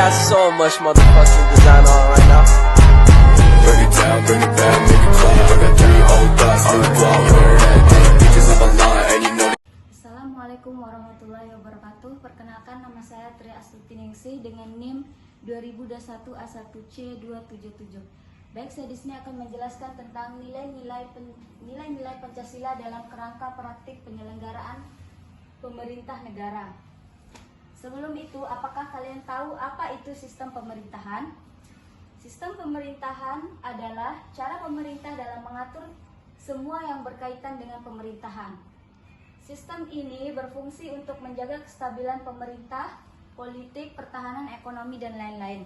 got so much motherfucking design on right now. Bring it down, bring it back, make it clap. I got 3 old thoughts, new guap, wear that thing. Bitches up online, and you know that. Assalamualaikum warahmatullahi wabarakatuh. Perkenalkan, nama saya Tri Astuti Ningsih dengan NIM 2021 A1C277. Baik, saya di sini akan menjelaskan tentang nilai-nilai Pancasila dalam kerangka praktik penyelenggaraan pemerintah negara. Sebelum itu, apakah kalian tahu apa itu sistem pemerintahan? Sistem pemerintahan adalah cara pemerintah dalam mengatur semua yang berkaitan dengan pemerintahan. Sistem ini berfungsi untuk menjaga kestabilan pemerintah, politik, pertahanan, ekonomi, dan lain-lain.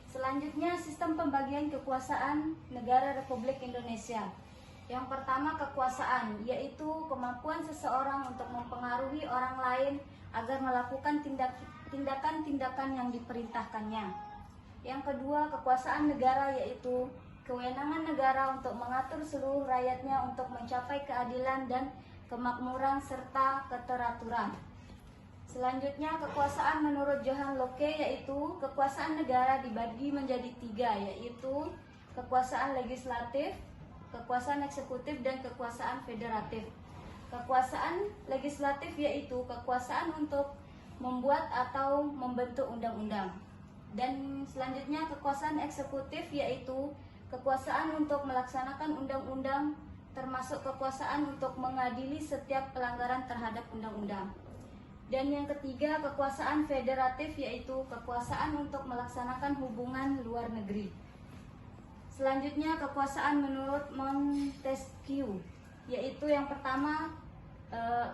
Selanjutnya, sistem pembagian kekuasaan Negara Republik Indonesia. Yang pertama, kekuasaan, yaitu kemampuan seseorang untuk mempengaruhi orang lain agar melakukan tindakan-tindakan yang diperintahkannya. Yang kedua, kekuasaan negara, yaitu kewenangan negara untuk mengatur seluruh rakyatnya untuk mencapai keadilan dan kemakmuran serta keteraturan. Selanjutnya, kekuasaan menurut Johann Locke, yaitu kekuasaan negara dibagi menjadi 3, yaitu kekuasaan legislatif, kekuasaan eksekutif, dan kekuasaan federatif. Kekuasaan legislatif yaitu kekuasaan untuk membuat atau membentuk undang-undang. Dan selanjutnya, kekuasaan eksekutif yaitu kekuasaan untuk melaksanakan undang-undang, termasuk kekuasaan untuk mengadili setiap pelanggaran terhadap undang-undang. Dan yang ketiga, kekuasaan federatif yaitu kekuasaan untuk melaksanakan hubungan luar negeri. Selanjutnya, kekuasaan menurut Montesquieu, yaitu yang pertama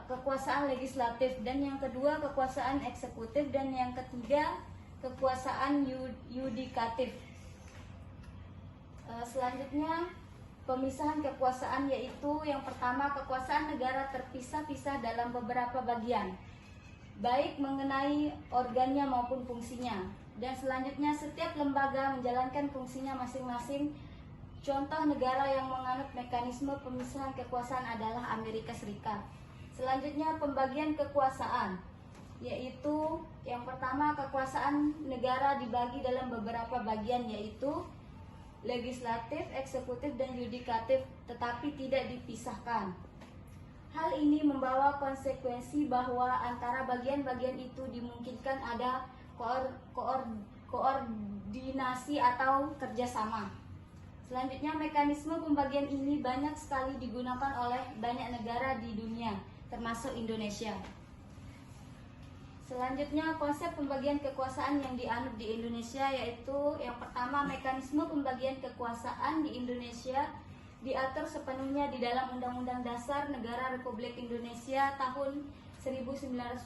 kekuasaan legislatif, dan yang kedua kekuasaan eksekutif, dan yang ketiga kekuasaan yudikatif. Selanjutnya, pemisahan kekuasaan yaitu yang pertama, kekuasaan negara terpisah-pisah dalam beberapa bagian, baik mengenai organnya maupun fungsinya. Dan selanjutnya, setiap lembaga menjalankan fungsinya masing-masing. Contoh negara yang menganut mekanisme pemisahan kekuasaan adalah Amerika Serikat. Selanjutnya, pembagian kekuasaan, yaitu yang pertama, kekuasaan negara dibagi dalam beberapa bagian, yaitu legislatif, eksekutif, dan yudikatif, tetapi tidak dipisahkan. Hal ini membawa konsekuensi bahwa antara bagian-bagian itu dimungkinkan ada koordinasi atau kerjasama. Selanjutnya, mekanisme pembagian ini banyak sekali digunakan oleh banyak negara di dunia, termasuk Indonesia. Selanjutnya, konsep pembagian kekuasaan yang dianut di Indonesia yaitu yang pertama, mekanisme pembagian kekuasaan di Indonesia diatur sepenuhnya di dalam Undang-Undang Dasar Negara Republik Indonesia tahun 1945.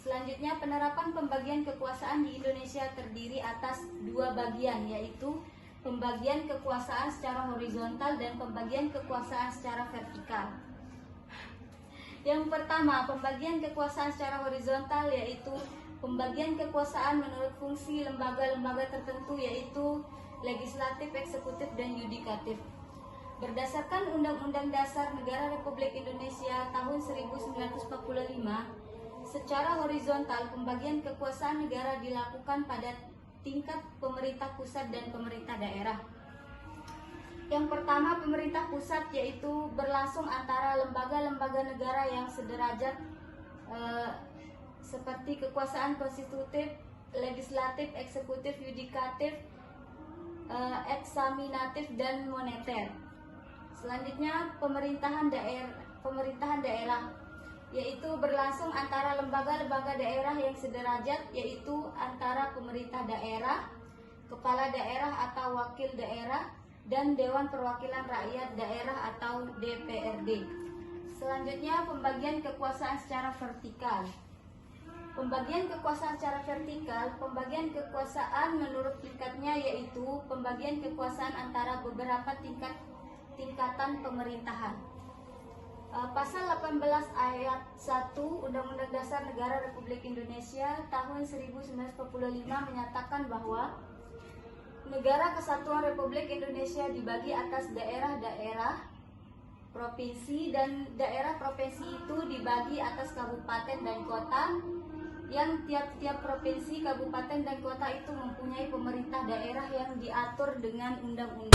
Selanjutnya, penerapan pembagian kekuasaan di Indonesia terdiri atas 2 bagian, yaitu pembagian kekuasaan secara horizontal dan pembagian kekuasaan secara vertikal. Yang pertama, pembagian kekuasaan secara horizontal yaitu pembagian kekuasaan menurut fungsi lembaga-lembaga tertentu, yaitu legislatif, eksekutif, dan yudikatif. Berdasarkan Undang-Undang Dasar Negara Republik Indonesia tahun 1945, secara horizontal pembagian kekuasaan negara dilakukan pada tingkat pemerintah pusat dan pemerintah daerah. Yang pertama, pemerintah pusat yaitu berlangsung antara lembaga-lembaga negara yang sederajat seperti kekuasaan konstitutif, legislatif, eksekutif, yudikatif, eksaminatif, dan moneter. Selanjutnya, pemerintahan daerah yaitu berlangsung antara lembaga-lembaga daerah yang sederajat, yaitu antara pemerintah daerah, kepala daerah atau wakil daerah, dan Dewan Perwakilan Rakyat Daerah atau DPRD. Selanjutnya, pembagian kekuasaan secara vertikal. Pembagian kekuasaan secara vertikal, pembagian kekuasaan menurut tingkatnya yaitu pembagian kekuasaan antara beberapa tingkatan pemerintahan. Pasal 18 ayat 1 Undang-Undang Dasar Negara Republik Indonesia tahun 1945 menyatakan bahwa Negara Kesatuan Republik Indonesia dibagi atas daerah-daerah, provinsi, dan daerah provinsi itu dibagi atas kabupaten dan kota, yang tiap-tiap provinsi, kabupaten, dan kota itu mempunyai pemerintah daerah yang diatur dengan undang-undang.